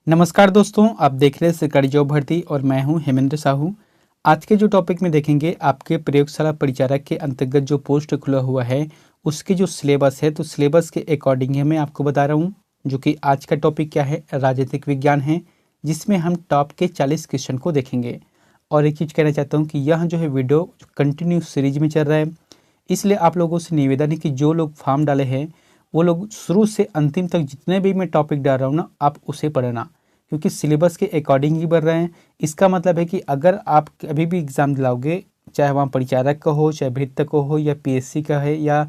नमस्कार दोस्तों, आप देख रहे हैं सरकारी जॉब भर्ती और मैं हूं हेमेंद्र साहू। आज के जो टॉपिक में देखेंगे आपके प्रयोगशाला परिचारक के अंतर्गत जो पोस्ट खुला हुआ है उसके जो सिलेबस है, तो सिलेबस के अकॉर्डिंग है मैं आपको बता रहा हूं। जो कि आज का टॉपिक क्या है, राजनीतिक विज्ञान है, जिसमें हम टॉप के 40 क्वेश्चन को देखेंगे। और एक चीज़ कहना चाहता हूँ कि यह जो है वीडियो कंटिन्यू सीरीज में चल रहा है, इसलिए आप लोगों से निवेदन है कि जो लोग फॉर्म डाले हैं वो लोग शुरू से अंतिम तक जितने भी मैं टॉपिक डाल रहा हूँ ना, आप उसे पढ़ना, क्योंकि सिलेबस के अकॉर्डिंग ही बढ़ रहे हैं। इसका मतलब है कि अगर आप कभी भी एग्ज़ाम दिलाओगे, चाहे वहाँ परिचारक का हो, चाहे भृत्य का हो, या पीएससी का है, या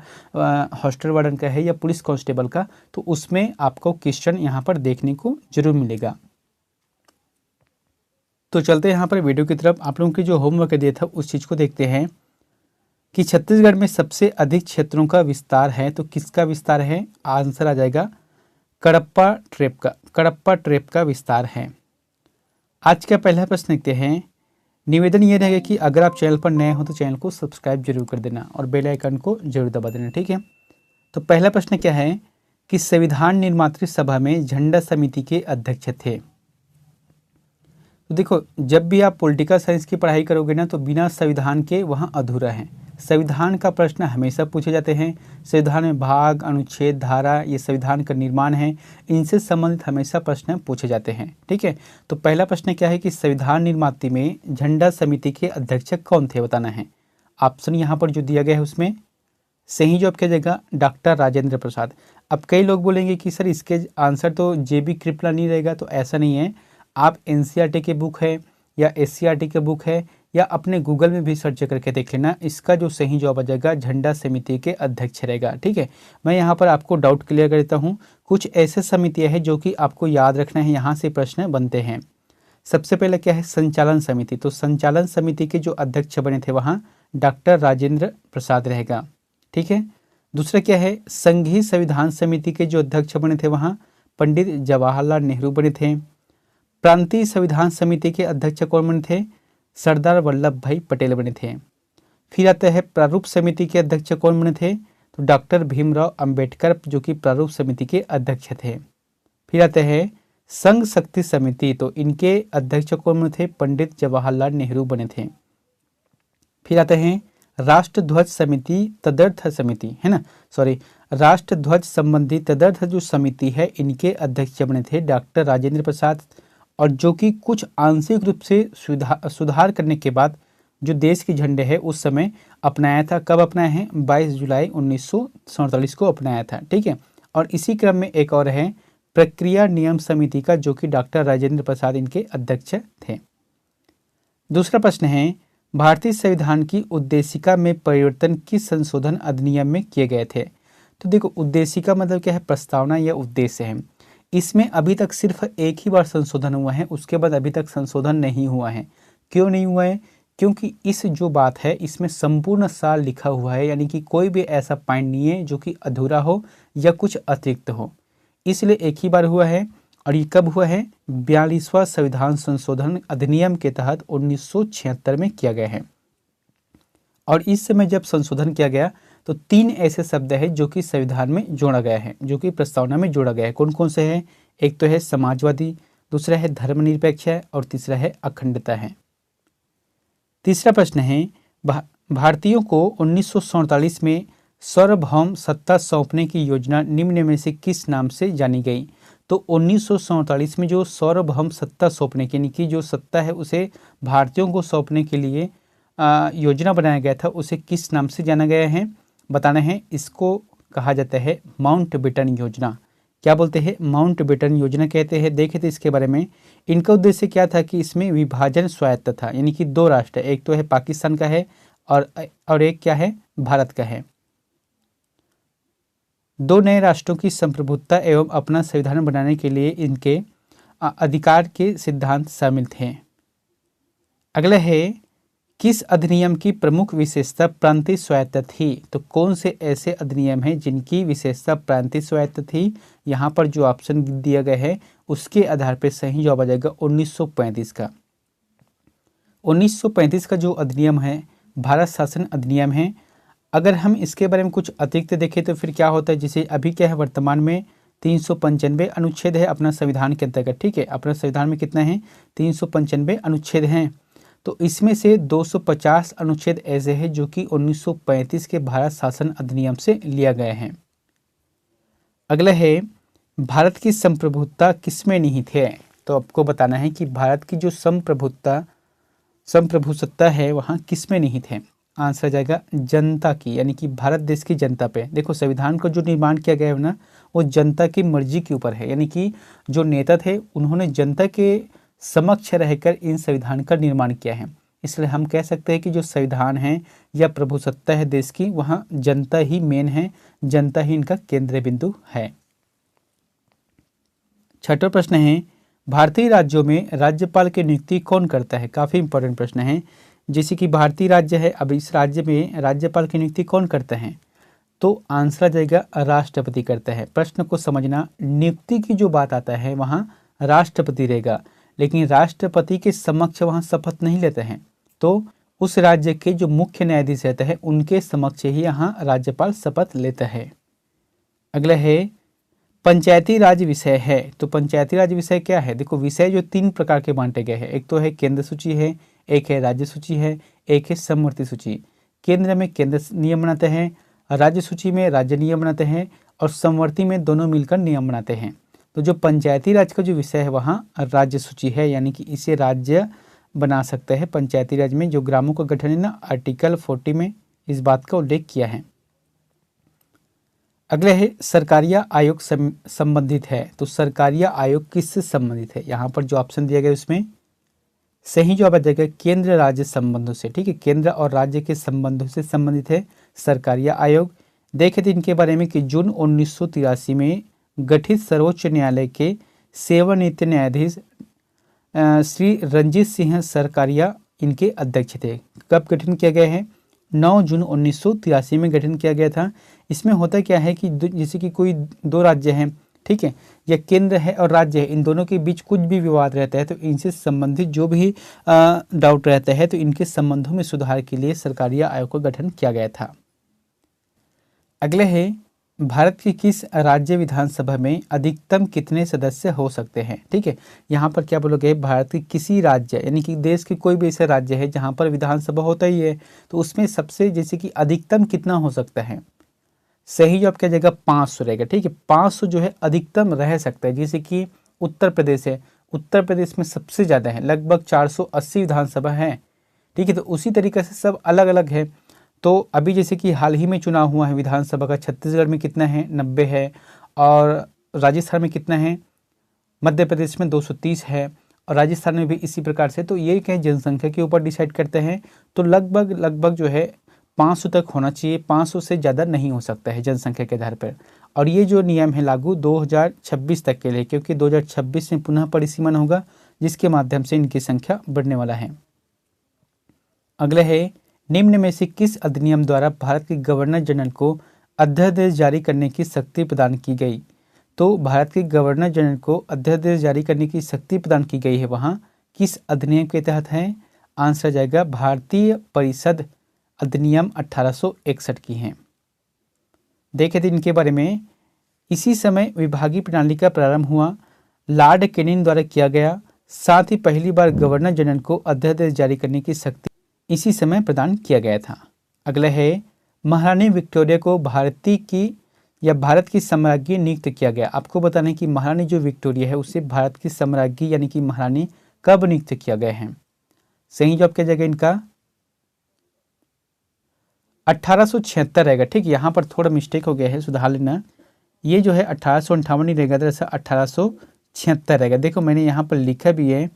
हॉस्टल वार्डन का है, या पुलिस कांस्टेबल का, तो उसमें आपको क्वेश्चन यहाँ पर देखने को जरूर मिलेगा। तो चलते हैं यहाँ पर वीडियो की तरफ। आप लोगों की जो होमवर्क दिया था उस चीज़ को देखते हैं कि छत्तीसगढ़ में सबसे अधिक क्षेत्रों का विस्तार है, तो किसका विस्तार है? आंसर आ जाएगा कडप्पा ट्रेप का विस्तार है। आज का पहला प्रश्न देखते हैं। निवेदन ये रहेगा कि अगर आप चैनल पर नए हो तो चैनल को सब्सक्राइब जरूर कर देना और बेल आइकन को जरूर दबा देना, ठीक है। तो पहला प्रश्न क्या है कि संविधान निर्मात्री सभा में झंडा समिति के अध्यक्ष थे। तो देखो, जब भी आप पॉलिटिकल साइंस की पढ़ाई करोगे ना, तो बिना संविधान के वहाँ अधूरा है। संविधान का प्रश्न हमेशा पूछे जाते हैं। संविधान में भाग, अनुच्छेद, धारा, ये संविधान का निर्माण है, इनसे संबंधित हमेशा प्रश्न पूछे जाते हैं, ठीक है। तो पहला प्रश्न क्या है कि संविधान निर्मात्री में झंडा समिति के अध्यक्ष कौन थे, बताना है। ऑप्शन यहाँ पर जो दिया गया है उसमें सही जवाब क्या जाएगा, डॉक्टर राजेंद्र प्रसाद। अब कई लोग बोलेंगे कि सर इसके आंसर तो जेबी कृपलानी रहेगा, तो ऐसा नहीं है। आप एनसीईआरटी के बुक है या एससीईआरटी के बुक है या अपने गूगल में भी सर्च करके देख लेना, इसका जो सही जवाब आ जाएगा झंडा समिति के अध्यक्ष रहेगा, ठीक है। मैं यहाँ पर आपको डाउट क्लियर कर देता हूँ। कुछ ऐसे समितियाँ हैं जो कि आपको याद रखना है, यहाँ से प्रश्न बनते हैं। सबसे पहले क्या है, संचालन समिति। तो संचालन समिति के जो अध्यक्ष बने थे वहाँ डॉक्टर राजेंद्र प्रसाद रहेगा, ठीक है। दूसरा क्या है, संघीय संविधान समिति के जो अध्यक्ष बने थे वहाँ पंडित जवाहरलाल नेहरू बने थे। प्रांतीय संविधान समिति के अध्यक्ष कौन बने थे? सरदार वल्लभ भाई पटेल बने थे। फिर आता है प्रारूप समिति के अध्यक्ष कौन बने थे? तो डॉक्टर भीमराव अंबेडकर, जो कि प्रारूप समिति के अध्यक्ष थे। फिर आते हैं संघ शक्ति समिति, तो इनके अध्यक्ष कौन बने थे? पंडित जवाहरलाल नेहरू बने थे। फिर आते हैं राष्ट्र ध्वज समिति, तदर्थ समिति है ना, सॉरी, राष्ट्र ध्वज संबंधी तदर्थ जो समिति है, इनके अध्यक्ष बने थे डॉक्टर राजेंद्र प्रसाद, और जो कि कुछ आंशिक रूप से सुधार करने के बाद जो देश के झंडे है उस समय अपनाया था। कब अपनाया है? 22 जुलाई 1947 को अपनाया था, ठीक है। और इसी क्रम में एक और है प्रक्रिया नियम समिति का, जो कि डॉक्टर राजेंद्र प्रसाद इनके अध्यक्ष थे। दूसरा प्रश्न है, भारतीय संविधान की उद्देशिका में परिवर्तन किस संशोधन अधिनियम में किए गए थे? तो देखो, उद्देशिका मतलब क्या है? प्रस्तावना या उद्देश्य है। इसमें अभी तक सिर्फ एक ही बार संशोधन हुआ है, उसके बाद अभी तक संशोधन नहीं हुआ है। क्यों नहीं हुआ है? क्योंकि इस जो बात है इसमें संपूर्ण साल लिखा हुआ है, यानी कि कोई भी ऐसा पॉइंट नहीं है जो कि अधूरा हो या कुछ अतिरिक्त हो, इसलिए एक ही बार हुआ है। और ये कब हुआ है? 42वां संविधान संशोधन अधिनियम के तहत 1976 में किया गया है। और इस समय जब संशोधन किया गया तो 3 ऐसे शब्द है जो कि संविधान में जोड़ा गया है, जो कि प्रस्तावना में जोड़ा गया है। कौन कौन से हैं? एक तो है समाजवादी, दूसरा है धर्मनिरपेक्ष है, और तीसरा है अखंडता है। तीसरा प्रश्न है, भारतीयों को 1947 में सार्वभौम सत्ता सौंपने की योजना निम्न में से किस नाम से जानी गई? तो 1947 में जो सार्वभौम सत्ता सौंपने की जो सत्ता है उसे भारतीयों को सौंपने के लिए योजना बनाया गया था, उसे किस नाम से जाना गया है? बताना है। इसको कहा जाता है माउंटबेटन योजना। क्या बोलते हैं? माउंटबेटन योजना कहते हैं। देखे थे इसके बारे में। इनका उद्देश्य क्या था कि इसमें विभाजन स्वायत्त था, यानी कि 2 राष्ट्र, एक तो है पाकिस्तान का है और एक क्या है? भारत का है। 2 नए राष्ट्रों की संप्रभुता एवं अपना संविधान बनाने के लिए इनके अधिकार के सिद्धांत शामिल थे। अगला है, किस अधिनियम की प्रमुख विशेषता प्रांतीय स्वायत्त थी? तो कौन से ऐसे अधिनियम हैं जिनकी विशेषता प्रांतीय स्वायत्त थी? यहाँ पर जो ऑप्शन दिया गया है उसके आधार पर सही जवाब आ जाएगा 1935 का। 1935 का जो अधिनियम है भारत शासन अधिनियम है। अगर हम इसके बारे में कुछ अतिरिक्त देखें तो फिर क्या होता है, जैसे अभी क्या है वर्तमान में 395 अनुच्छेद है अपना संविधान के अंतर्गत, ठीक है। अपना संविधान में कितना है, 395 अनुच्छेद हैं। तो इसमें से 250 अनुच्छेद ऐसे हैं जो कि 1935 के भारत शासन अधिनियम से लिया गया है। अगला है, भारत की संप्रभुता किसमें निहित है। तो आपको बताना है कि भारत की जो संप्रभुसत्ता है वहाँ किसमें निहित है। आंसर आ जाएगा जनता की, यानी कि भारत देश की जनता पे। देखो संविधान का जो निर्माण किया गया है ना, वो जनता की मर्जी के ऊपर है, यानी कि जो नेता थे उन्होंने जनता के समक्ष रहकर इन संविधान का निर्माण किया है। इसलिए हम कह सकते हैं कि जो संविधान है या प्रभुसत्ता है देश की, वहाँ जनता ही मेन है, जनता ही इनका केंद्र बिंदु है। छठा प्रश्न है, भारतीय राज्यों में राज्यपाल की नियुक्ति कौन करता है। काफी इंपॉर्टेंट प्रश्न है। जैसे कि भारतीय राज्य है, अब इस राज्य में राज्यपाल की नियुक्ति कौन करता है, तो आंसर आ जाएगा राष्ट्रपति करता है। प्रश्न को समझना, नियुक्ति की जो बात आता है वहाँ राष्ट्रपति रहेगा, लेकिन राष्ट्रपति के समक्ष वहाँ शपथ नहीं लेते हैं, तो उस राज्य के जो मुख्य न्यायाधीश रहते हैं उनके समक्ष ही यहाँ राज्यपाल शपथ लेता है। अगला है, पंचायती राज विषय है। तो पंचायती राज विषय क्या है। देखो विषय जो 3 प्रकार के बांटे गए हैं, एक तो है केंद्र सूची है, एक है राज्य सूची है, एक है समवर्ती सूची। केंद्र में केंद्र नियम बनाते हैं, राज्य सूची में राज्य नियम बनाते हैं, और समवर्ती में दोनों मिलकर नियम बनाते हैं। तो जो पंचायती राज का जो विषय है वहाँ राज्य सूची है, यानी कि इसे राज्य बना सकते हैं। पंचायती राज में जो ग्रामों का गठन है ना, आर्टिकल 40 में इस बात का उल्लेख किया है। अगले है, सरकारिया आयोग संबंधित है। तो सरकारिया आयोग किससे संबंधित है। यहाँ पर जो ऑप्शन दिया गया उसमें सही जवाब आ जाएगा केंद्र राज्य संबंधों से, ठीक है। केंद्र और राज्य के संबंधों से संबंधित है सरकारिया आयोग। देखे थे इनके बारे में कि जून 1983 में गठित सर्वोच्च न्यायालय के सेवानिवृत्त न्यायाधीश श्री रंजीत सिंह सरकारिया इनके अध्यक्ष थे। कब गठन किया गया है, 9 जून 1983 में गठन किया गया था। इसमें होता क्या है कि जैसे कि कोई 2 राज्य हैं, ठीक है, या केंद्र है और राज्य है, इन दोनों के बीच कुछ भी विवाद रहता है तो इनसे संबंधित जो भी डाउट रहता है तो इनके संबंधों में सुधार के लिए सरकारिया आयोग का गठन किया गया था। अगले है, भारत की किस राज्य विधानसभा में अधिकतम कितने सदस्य हो सकते हैं। ठीक है, यहाँ पर क्या बोलोगे, भारत की किसी राज्य यानी कि देश की कोई भी ऐसा राज्य है जहाँ पर विधानसभा होता ही है, तो उसमें सबसे जैसे कि अधिकतम कितना हो सकता है। सही जवाब क्या जाएगा, 500 रहेगा। ठीक है, 500 जो है अधिकतम रह सकता है। जैसे कि उत्तर प्रदेश है, उत्तर प्रदेश में सबसे ज़्यादा है, लगभग 480 विधानसभा है। ठीक है, तो उसी तरीके से सब अलग अलग है। तो अभी जैसे कि हाल ही में चुनाव हुआ है विधानसभा का, छत्तीसगढ़ में कितना है, 90 है, और राजस्थान में कितना है, मध्य प्रदेश में 230 है, और राजस्थान में भी इसी प्रकार से। तो ये कहीं जनसंख्या के ऊपर डिसाइड करते हैं, तो लगभग जो है 500 तक होना चाहिए, 500 से ज़्यादा नहीं हो सकता है जनसंख्या के आधार पर। और ये जो नियम है लागू 2026 तक के लिए, क्योंकि 2026 में पुनः परिसीमन होगा जिसके माध्यम से इनकी संख्या बढ़ने वाला है। अगले है, निम्न में से किस अधिनियम द्वारा भारत के गवर्नर जनरल को अध्यादेश जारी करने की शक्ति प्रदान की गई। तो भारत के गवर्नर जनरल को अध्यादेश जारी करने की शक्ति प्रदान की गई है, वहाँ किस अधिनियम के तहत है। आंसर जाएगा भारतीय परिषद अधिनियम 1861 की है। देखे थे इनके बारे में, इसी समय विभागीय प्रणाली का प्रारंभ हुआ, लॉर्ड कैनिंग द्वारा किया गया, साथ ही पहली बार गवर्नर जनरल को अध्यादेश जारी करने की शक्ति इसी समय प्रदान किया गया था। अगला है, महारानी विक्टोरिया को भारत की सम्राज्ञी नियुक्त किया गया। आपको बताना है कि महारानी जो विक्टोरिया है उसे भारत की सम्राज्ञी यानी कि महारानी कब नियुक्त किया गया है। सही जवाब क्या जाएगा इनका, 1876 रहेगा। ठीक, यहाँ पर थोड़ा मिस्टेक हो गया है, सुधार लेना। ये जो है 1858 नहीं रहेगा, दरअसल 1876 रहेगा। देखो मैंने यहाँ पर लिखा भी है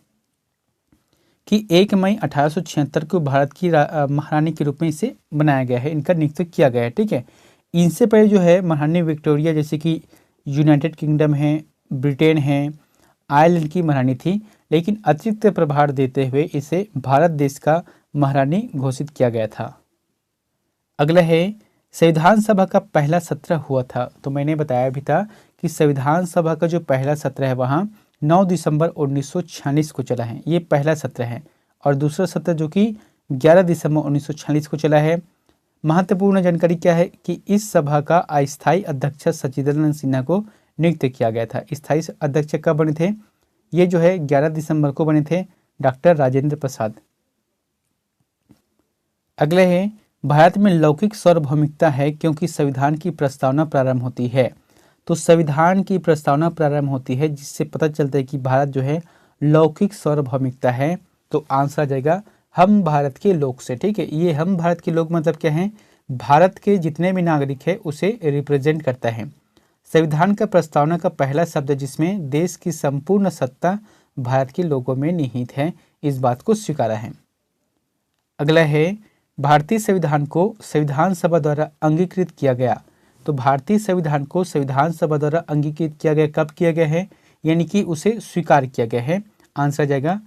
कि 1 मई 1876 को भारत की महारानी के रूप में इसे बनाया गया है, इनका नियुक्त किया गया है। ठीक है, इनसे पहले जो है महारानी विक्टोरिया जैसे कि यूनाइटेड किंगडम है, ब्रिटेन है, आयरलैंड की महारानी थी, लेकिन अतिरिक्त प्रभार देते हुए इसे भारत देश का महारानी घोषित किया गया था। अगला है, संविधान सभा का पहला सत्र हुआ था। तो मैंने बताया भी था कि संविधान सभा का जो पहला सत्र है वहाँ 9 दिसंबर 1946 को चला है, ये पहला सत्र है। और दूसरा सत्र जो कि 11 दिसंबर 1946 को चला है। महत्वपूर्ण जानकारी क्या है कि इस सभा का अस्थायी अध्यक्ष सच्चिदानंद सिन्हा को नियुक्त किया गया था। स्थायी अध्यक्ष कब बने थे? ये जो है 11 दिसंबर को बने थे डॉक्टर राजेंद्र प्रसाद। अगले है, भारत में लौकिक सार्वभौमिकता है क्योंकि संविधान की प्रस्तावना प्रारंभ होती है। तो संविधान की प्रस्तावना प्रारंभ होती है जिससे पता चलता है कि भारत जो है लौकिक सार्वभौमिकता है। तो आंसर आ जाएगा हम भारत के लोग से। ठीक है, ये हम भारत के लोग मतलब क्या है? भारत के जितने भी नागरिक है उसे रिप्रेजेंट करता है। संविधान का प्रस्तावना का पहला शब्द जिसमें देश की संपूर्ण सत्ता भारत के लोगों में निहित है, इस बात को स्वीकारा है। अगला है, भारतीय संविधान को संविधान सभा द्वारा अंगीकृत किया गया। तो भारतीय संविधान को संविधान सभा द्वारा अंगीकृत किया गया, कब किया गया है? यानी कि उसे स्वीकार किया गया है। आंसर आ जाएगा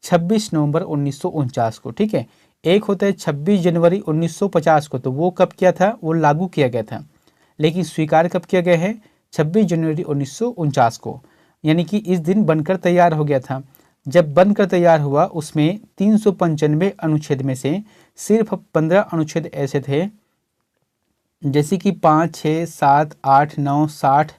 26 नवंबर 1949 को। ठीक है, एक होता है 26 जनवरी 1950 को, तो वो कब किया था? वो लागू किया गया था। लेकिन स्वीकार कब किया गया है? 26 जनवरी 1949 को, यानी कि इस दिन बनकर तैयार हो गया था। जब बनकर तैयार हुआ उसमें 395 अनुच्छेद में से सिर्फ 15 अनुच्छेद ऐसे थे जैसे कि 5, 6, 7, 8, 9, 60,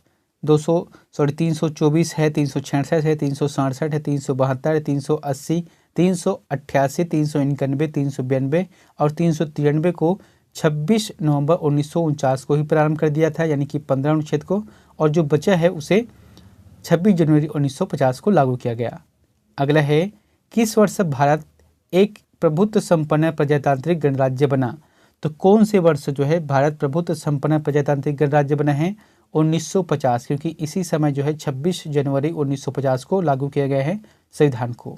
324 है, 366 है, 367 है, 372 है, 380, 388, 391, 392 और 393 को 26 नवंबर 1949 को ही प्रारंभ कर दिया था, यानी कि 15 अनुच्छेद को, और जो बचा है उसे 26 जनवरी 1950 को लागू किया गया। अगला है, किस वर्ष भारत एक प्रभुत्व संपन्न प्रजातांत्रिक गणराज्य बना? तो कौन से वर्ष जो है भारत प्रभुत्व संपन्न प्रजातांत्रिक गणराज्य बना है? 1950, क्योंकि इसी समय जो है 26 जनवरी 1950 को लागू किया गया है संविधान को।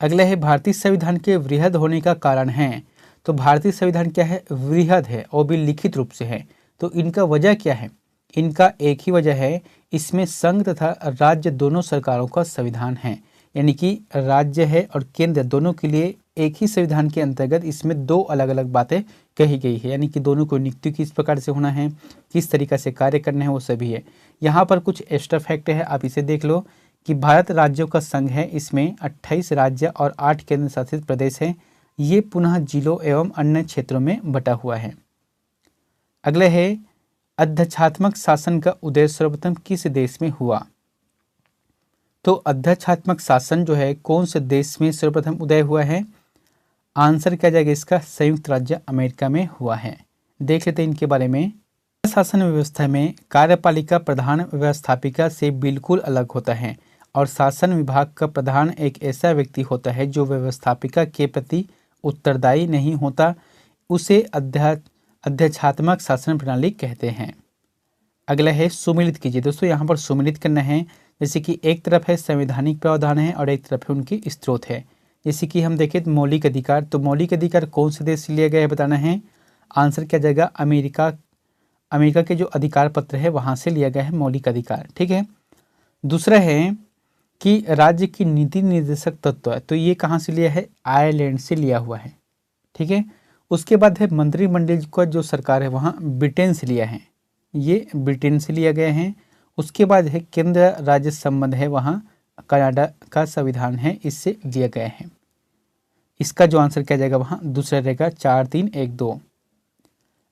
अगला है, भारतीय संविधान के वृहद होने का कारण है। तो भारतीय संविधान क्या है? वृहद है और भी लिखित रूप से है। तो इनका वजह क्या है? इनका एक ही वजह है, इसमें संघ तथा राज्य दोनों सरकारों का संविधान है, यानी कि राज्य है और केंद्र दोनों के लिए एक ही संविधान के अंतर्गत इसमें दो अलग अलग बातें कही गई है, यानी कि दोनों को नियुक्ति किस प्रकार से होना है, किस तरीका से कार्य करना है, वो सभी है। यहाँ पर कुछ एक्स्ट्रा फैक्ट है, आप इसे देख लो कि भारत राज्यों का संघ है, इसमें 28 राज्य और 8 केंद्र शासित प्रदेश हैं। ये पुनः जिलों एवं अन्य क्षेत्रों में बटा हुआ है। अगले है, अध्यक्षात्मक शासन का उदय सर्वप्रथम किस देश में हुआ? तो अध्यक्षात्मक शासन जो है कौन से देश में सर्वप्रथम उदय हुआ है? आंसर क्या जाएगा इसका? संयुक्त राज्य अमेरिका में हुआ है। देख लेते हैं इनके बारे में। शासन व्यवस्था में कार्यपालिका प्रधान व्यवस्थापिका से बिल्कुल अलग होता है और शासन विभाग का प्रधान एक ऐसा व्यक्ति होता है जो व्यवस्थापिका के प्रति उत्तरदायी नहीं होता, उसे अध्यक्षात्मक शासन प्रणाली कहते हैं। अगला है, सुमेलित कीजिए। दोस्तों यहाँ पर सुमेलित करना है, जैसे कि एक तरफ है संवैधानिक प्रावधान है और एक तरफ है उनकी स्रोत है। जैसे कि हम देखें मौलिक अधिकार, तो मौलिक अधिकार कौन से देश से लिया गया है बताना है। आंसर क्या जाएगा? अमेरिका के जो अधिकार पत्र है वहाँ से लिया गया है मौलिक अधिकार। ठीक है। दूसरा है कि राज्य की नीति निर्देशक तत्व है, तो ये कहाँ से लिया है? आयरलैंड से लिया हुआ है। ठीक है। उसके बाद है मंत्रिमंडल का जो सरकार है वहाँ ब्रिटेन से लिया है, ये ब्रिटेन से लिया गया है। उसके बाद है केंद्र राज्य संबंध है, वहाँ कनाडा का संविधान है, इससे लिया गया है। इसका जो आंसर क्या जाएगा वहाँ दूसरा रहेगा 4, 3, 1, 2।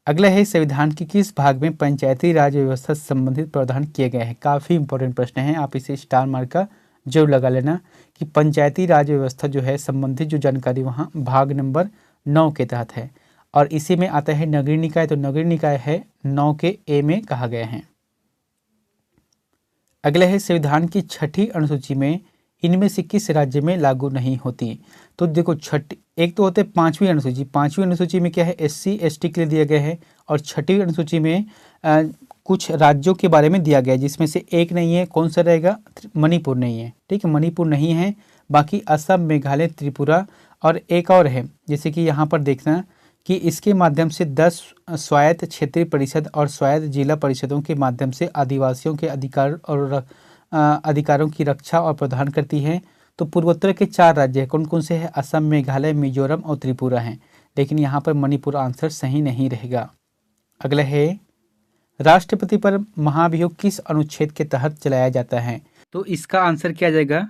अगला है, संविधान के किस भाग में पंचायती राज व्यवस्था से संबंधित प्रावधान किए गए हैं? काफ़ी इंपॉर्टेंट प्रश्न है, आप इसे स्टार मार्क का जरूर लगा लेना कि पंचायती राज व्यवस्था जो है संबंधित जो जानकारी वहाँ भाग नंबर 9 के तहत है और इसी में आता है नगरीय निकाय, तो नगरीय निकाय है 9 के ए में कहा गया है। अगला है, संविधान की 6ठी अनुसूची में इनमें से किस राज्य में लागू नहीं होती? तो देखो एक तो होते हैं 5वीं अनुसूची, 5वीं अनुसूची में क्या है? SC ST के लिए दिया गया है और 6ठी अनुसूची में कुछ राज्यों के बारे में दिया गया है, जिसमें से एक नहीं है, कौन सा रहेगा? मणिपुर नहीं है। ठीक है, मणिपुर नहीं है, बाकी असम, मेघालय, त्रिपुरा और एक और है, जैसे कि यहाँ पर देखना कि इसके माध्यम से 10 स्वायत्त क्षेत्रीय परिषद और स्वायत्त जिला परिषदों के माध्यम से आदिवासियों के अधिकार और अधिकारों की रक्षा और प्रदान करती है। तो पूर्वोत्तर के 4 राज्य कौन कौन से हैं? असम, मेघालय, मिजोरम और त्रिपुरा हैं, लेकिन यहाँ पर मणिपुर आंसर सही नहीं रहेगा। अगला है, राष्ट्रपति पर महाभियोग किस अनुच्छेद के तहत चलाया जाता है? तो इसका आंसर क्या जाएगा?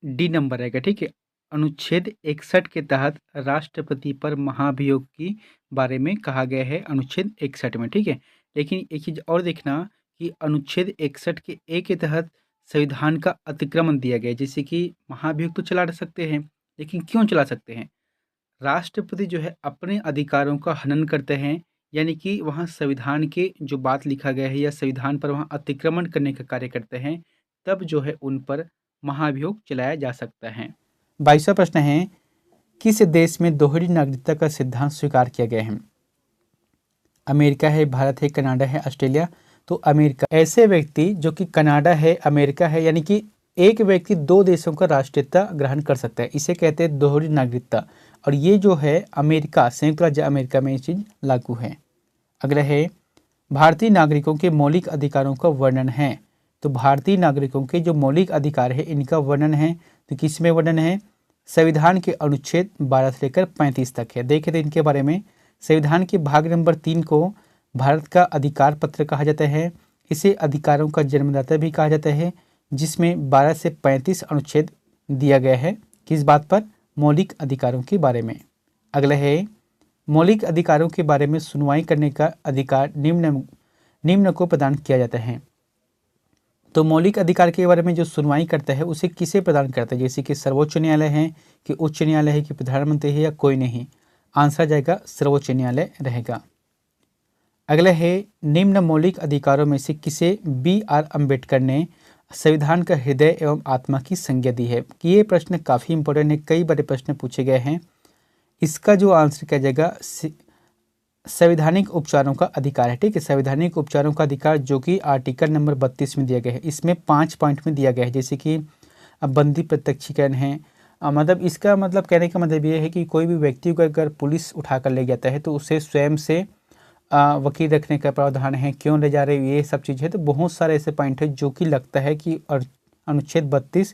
डी नंबर रहेगा। ठीक है, अनुच्छेद 61 के तहत राष्ट्रपति पर महाभियोग की बारे में कहा गया है अनुच्छेद 61 में। ठीक है, लेकिन एक चीज़ और देखना कि अनुच्छेद 61 के ए के तहत संविधान का अतिक्रमण दिया गया है। जैसे कि महाभियोग तो चला सकते हैं, लेकिन क्यों चला सकते हैं? राष्ट्रपति जो है अपने अधिकारों का हनन करते हैं, यानी कि वहाँ संविधान के जो बात लिखा गया है या संविधान पर वहाँ अतिक्रमण करने का कार्य करते हैं, तब जो है उन पर महाभियोग चलाया जा सकता है। 22वां प्रश्न है, किस देश में दोहरी नागरिकता का सिद्धांत स्वीकार किया गया है? अमेरिका है, भारत है, कनाडा है, ऑस्ट्रेलिया। तो अमेरिका। ऐसे व्यक्ति जो कि कनाडा है, अमेरिका है, यानी कि एक व्यक्ति दो देशों का राष्ट्रीयता ग्रहण कर सकता है, इसे कहते हैं दोहरी नागरिकता। और ये जो है अमेरिका, संयुक्त राज्य अमेरिका में ये चीज लागू है। अगला है, भारतीय नागरिकों के मौलिक अधिकारों का वर्णन है। तो भारतीय नागरिकों के जो मौलिक अधिकार है इनका वर्णन है, तो किस में वर्णन है? संविधान के अनुच्छेद 12 से लेकर 35 तक है। देखे थे इनके बारे में। संविधान के भाग नंबर 3 को भारत का अधिकार पत्र कहा जाता है। इसे अधिकारों का जन्मदाता भी कहा जाता है, जिसमें 12 से 35 अनुच्छेद दिया गया है। किस बात पर? मौलिक अधिकारों के बारे में। अगला है, मौलिक अधिकारों के बारे में सुनवाई करने का अधिकार निम्न को प्रदान किया जाता है। तो मौलिक अधिकार के बारे में जो सुनवाई करता है उसे किसे प्रदान करता है? जैसे कि सर्वोच्च न्यायालय है कि उच्च न्यायालय है कि प्रधानमंत्री है या कोई नहीं? आंसर जाएगा सर्वोच्च न्यायालय रहेगा। अगला है, निम्न मौलिक अधिकारों में से किसे BR अम्बेडकर ने संविधान का हृदय एवं आत्मा की संज्ञा दी है? कि ये प्रश्न काफ़ी इंपॉर्टेंट है, कई बड़े प्रश्न पूछे गए हैं। इसका जो आंसर किया जाएगा संवैधानिक उपचारों का अधिकार है। ठीक है, संवैधानिक उपचारों का अधिकार जो कि आर्टिकल नंबर 32 में दिया गया है। इसमें 5 पॉइंट में दिया गया है, जैसे कि बंदी प्रत्यक्षीकरण है। मतलब इसका मतलब कहने का मतलब ये है कि कोई भी व्यक्ति को अगर पुलिस उठा कर ले जाता है तो उसे स्वयं से वकील रखने का प्रावधान है, क्यों ले जा रहे हैं, ये सब चीज़ है। तो बहुत सारे ऐसे पॉइंट है जो कि लगता है कि अनुच्छेद 32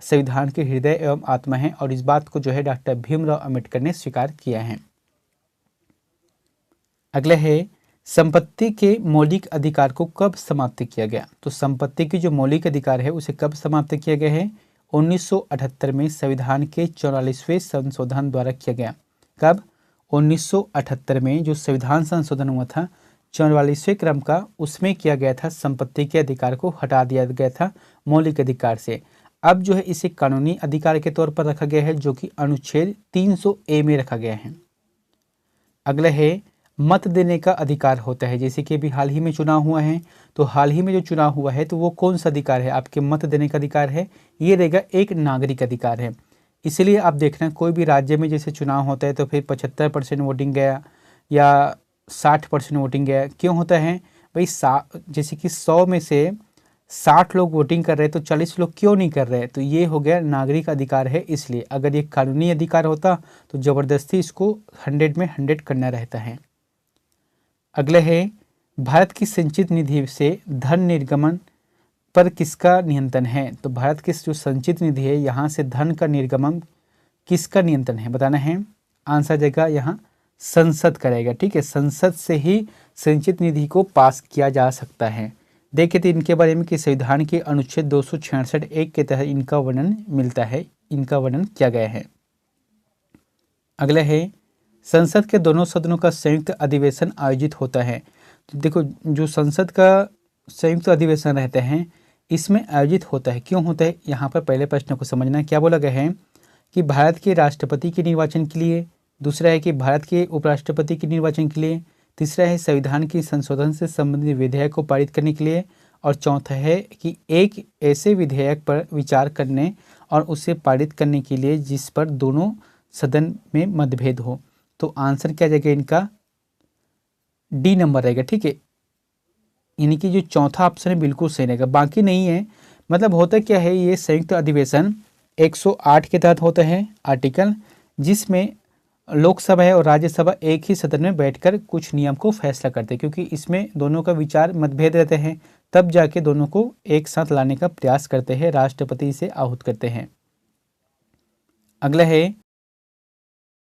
संविधान के हृदय एवं आत्मा है, और इस बात को जो है डॉक्टर भीमराव अम्बेडकर ने स्वीकार किया है। अगला है, संपत्ति के मौलिक अधिकार को कब समाप्त किया गया? तो संपत्ति की जो मौलिक अधिकार है उसे कब समाप्त किया गया है? 1978 में संविधान के 44वें संशोधन द्वारा किया गया। कब? 1978 में जो संविधान संशोधन हुआ था 44वें क्रम का, उसमें किया गया था। संपत्ति के अधिकार को हटा दिया गया था मौलिक अधिकार से। अब जो है इसे कानूनी अधिकार के तौर पर रखा गया है, जो कि अनुच्छेद 300A में रखा गया है। अगला है, मत देने का अधिकार होता है। जैसे कि अभी हाल ही में चुनाव हुआ है, तो हाल ही में जो चुनाव हुआ है तो वो कौन सा अधिकार है? आपके मत देने का अधिकार है। ये रहेगा एक नागरिक अधिकार है। इसलिए आप देखना, कोई भी राज्य में जैसे चुनाव होता है तो फिर 75% वोटिंग गया या 60% वोटिंग गया। क्यों होता है भाई? जैसे कि 100 में से 60 लोग वोटिंग कर रहे हैं तो 40 लोग क्यों नहीं कर रहे? तो ये हो गया नागरिक अधिकार है। इसलिए अगर ये कानूनी अधिकार होता तो ज़बरदस्ती इसको 100 में 100 करना रहता है। अगला है, भारत की संचित निधि से धन निर्गमन पर किसका नियंत्रण है? तो भारत की जो संचित निधि है यहाँ से धन का निर्गमन किसका नियंत्रण है बताना है। आंसर जाएगा यहाँ संसद करेगा। ठीक है, संसद से ही संचित निधि को पास किया जा सकता है। देखे थे इनके बारे में कि संविधान के अनुच्छेद 266(1) के तहत इनका वर्णन मिलता है, इनका वर्णन किया गया है। अगला है, संसद के दोनों सदनों का संयुक्त अधिवेशन आयोजित होता है। तो देखो, जो संसद का संयुक्त अधिवेशन रहते हैं इसमें आयोजित होता है, क्यों होता है? यहाँ पर पहले प्रश्न को समझना। क्या बोला गया है कि भारत के राष्ट्रपति के निर्वाचन के लिए, दूसरा है कि भारत के उपराष्ट्रपति के निर्वाचन के लिए, तीसरा है संविधान की संशोधन से संबंधित विधेयक को पारित करने के लिए, और चौथा है कि एक ऐसे विधेयक पर विचार करने और उसे पारित करने के लिए जिस पर दोनों सदन में मतभेद हो। तो आंसर क्या जाएगा इनका? डी नंबर रहेगा। ठीक है, यानी कि जो चौथा ऑप्शन है बिल्कुल सही रहेगा, बाकी नहीं है। मतलब होता क्या है, ये संयुक्त अधिवेशन 108 के तहत होता है आर्टिकल, जिसमें लोकसभा है और राज्यसभा एक ही सदन में बैठकर कुछ नियम को फैसला करते हैं, क्योंकि इसमें दोनों का विचार मतभेद रहते हैं, तब जाके दोनों को एक साथ लाने का प्रयास करते हैं, राष्ट्रपति से आहूत करते हैं। अगला है,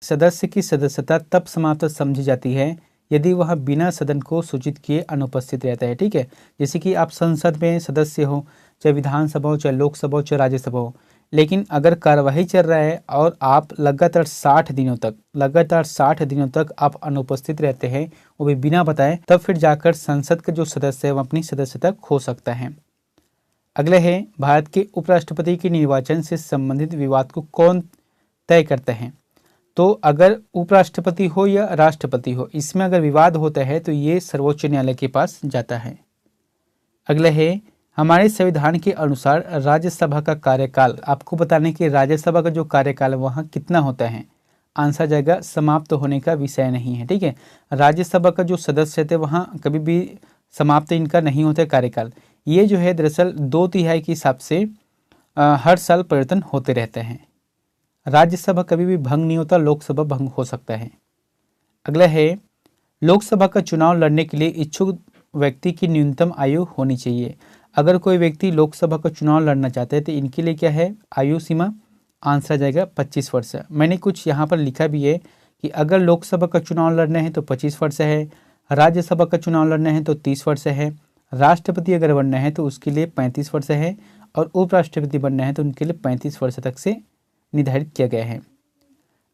सदस्य की सदस्यता तब समाप्त समझी जाती है यदि वह बिना सदन को सूचित किए अनुपस्थित रहता है। ठीक है, जैसे कि आप संसद में सदस्य हो, चाहे विधानसभा हो, चाहे लोकसभा हो, चाहे राज्यसभा हो, लेकिन अगर कार्यवाही चल रहा है और आप लगातार 60 दिनों तक आप अनुपस्थित रहते हैं, वो भी बिना बताए, तब फिर जाकर संसद का जो सदस्य है वो अपनी सदस्यता खो सकता है। अगले है, भारत के उपराष्ट्रपति के निर्वाचन से संबंधित विवाद को कौन तय करते हैं? तो अगर उपराष्ट्रपति हो या राष्ट्रपति हो, इसमें अगर विवाद होता है तो ये सर्वोच्च न्यायालय के पास जाता है। अगले है, हमारे संविधान के अनुसार राज्यसभा का कार्यकाल, आपको बताने कि राज्यसभा का जो कार्यकाल वहाँ कितना होता है? आंसर जाएगा समाप्त होने का विषय नहीं है। ठीक है, राज्यसभा का जो सदस्य थे वहाँ कभी भी समाप्त इनका नहीं होता कार्यकाल। ये जो है दरअसल 2/3 के हिसाब से हर साल परिवर्तन होते रहते हैं। राज्यसभा कभी भी भंग नहीं होता, लोकसभा भंग हो सकता है। अगला है, लोकसभा का चुनाव लड़ने के लिए इच्छुक व्यक्ति की न्यूनतम आयु होनी चाहिए। अगर कोई व्यक्ति लोकसभा का चुनाव लड़ना चाहते हैं तो इनके लिए क्या है आयु सीमा? आंसर जाएगा 25 वर्ष। मैंने कुछ यहाँ पर लिखा भी है कि अगर लोकसभा का चुनाव लड़ना है तो 25 वर्ष है, राज्यसभा का चुनाव लड़ना है तो 30 वर्ष है, राष्ट्रपति अगर बनना है तो उसके लिए 35 वर्ष है, और उपराष्ट्रपति बनना है तो उनके लिए 35 वर्ष तक से निर्धारित किया गया है।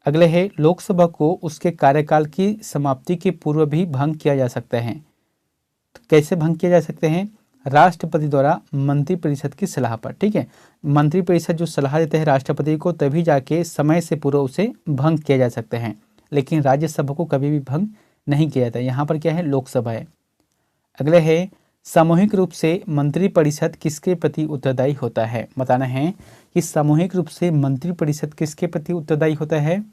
अगले है, लोकसभा को उसके कार्यकाल की समाप्ति के पूर्व भी भंग किया जा सकता है। तो कैसे भंग किया जा सकते हैं? राष्ट्रपति द्वारा मंत्रिपरिषद की सलाह पर। ठीक है, मंत्रिपरिषद जो सलाह देते हैं राष्ट्रपति को, तभी जाके समय से पूर्व उसे भंग किया जा सकता है, लेकिन राज्यसभा को कभी भी भंग नहीं किया जाता। यहाँ पर क्या है? लोकसभा है। अगले है, सामूहिक रूप से मंत्रिपरिषद किसके प्रति उत्तरदायी होता है? बताना है कि सामूहिक रूप से मंत्रिपरिषद किसके प्रति उत्तरदायी होता है?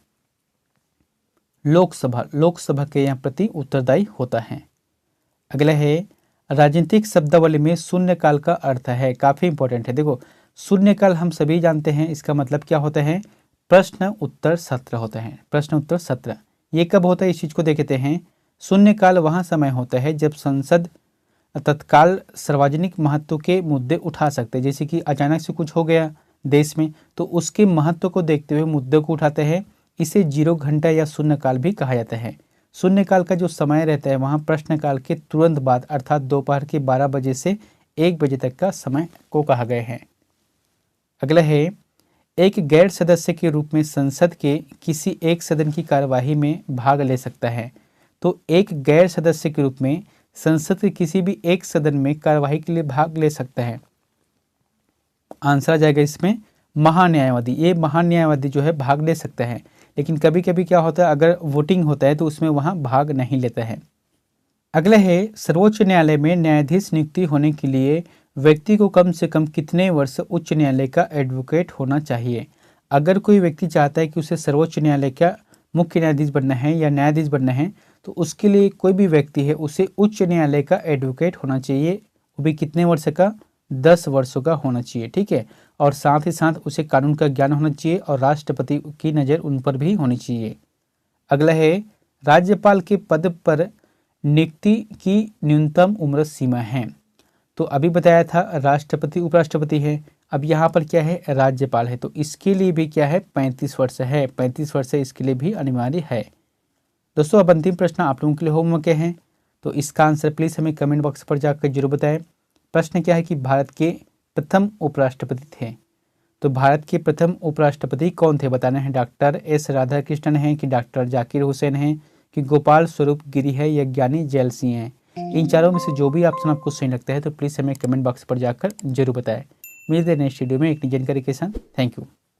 लोकसभा के यहाँ प्रति उत्तरदायी होता है। अगला है, राजनीतिक शब्दावली में शून्यकाल का अर्थ है। काफी इंपॉर्टेंट है। देखो, शून्यकाल हम सभी जानते हैं, इसका मतलब क्या होता है? प्रश्न उत्तर सत्र होता है। प्रश्न उत्तर सत्र ये कब होता है? इस चीज को देखते हैं। शून्यकाल वहाँ समय होता है जब संसद तत्काल सार्वजनिक महत्व के मुद्दे उठा सकते हैं, जैसे कि अचानक से कुछ हो गया देश में, तो उसके महत्व को देखते हुए मुद्दे को उठाते हैं। इसे 0 घंटा या शून्यकाल भी कहा जाता है। शून्यकाल का जो समय रहता है वहाँ प्रश्नकाल के तुरंत बाद, अर्थात दोपहर के 12 बजे से 1 बजे तक का समय को कहा गया है। अगला है, एक गैर सदस्य के रूप में संसद के किसी एक सदन की कार्यवाही में भाग ले सकता है। तो एक गैर सदस्य के रूप में संसद के किसी भी एक सदन में कार्यवाही के लिए भाग ले सकता है। आंसर आ जाएगा इसमें महान्यायवादी। ये महान्यायवादी जो है भाग ले सकता है, लेकिन कभी कभी क्या होता है, अगर वोटिंग होता है तो उसमें वहाँ भाग नहीं लेता है। अगला है, सर्वोच्च न्यायालय में न्यायाधीश नियुक्ति होने के लिए व्यक्ति को कम से कम कितने वर्ष उच्च न्यायालय का एडवोकेट होना चाहिए? अगर कोई व्यक्ति चाहता है कि उसे सर्वोच्च न्यायालय का मुख्य न्यायाधीश बनना है या न्यायाधीश बनना है, तो उसके लिए कोई भी व्यक्ति है उसे उच्च न्यायालय का एडवोकेट होना चाहिए। वो भी कितने वर्ष का? 10 वर्षों का होना चाहिए। ठीक है, और साथ ही साथ उसे कानून का ज्ञान होना चाहिए और राष्ट्रपति की नज़र उन पर भी होनी चाहिए। अगला है, राज्यपाल के पद पर नियुक्ति की न्यूनतम उम्र सीमा है। तो अभी बताया था राष्ट्रपति उपराष्ट्रपति है, अब यहाँ पर क्या है? राज्यपाल है, तो इसके लिए भी क्या है? 35 वर्ष है। 35 वर्ष इसके लिए भी अनिवार्य है। दोस्तों, अब अंतिम प्रश्न आप लोगों के लिए होमवर्क है, तो इसका आंसर प्लीज़ हमें कमेंट बॉक्स पर जाकर जरूर बताएं। प्रश्न क्या है कि भारत के प्रथम उपराष्ट्रपति थे, तो भारत के प्रथम उपराष्ट्रपति कौन थे? बताना है। डॉक्टर एस राधाकृष्णन हैं कि डॉक्टर जाकिर हुसैन हैं कि गोपाल स्वरूप गिरी है या ज्ञानी जैल सिंह हैं? इन चारों में से जो भी ऑप्शन आपको सही लगता है तो प्लीज़ हमें कमेंट बॉक्स पर जाकर जरूर बताएं। मिलते हैं नेक्स्ट वीडियो में एक नई जानकारी के साथ। Thank you.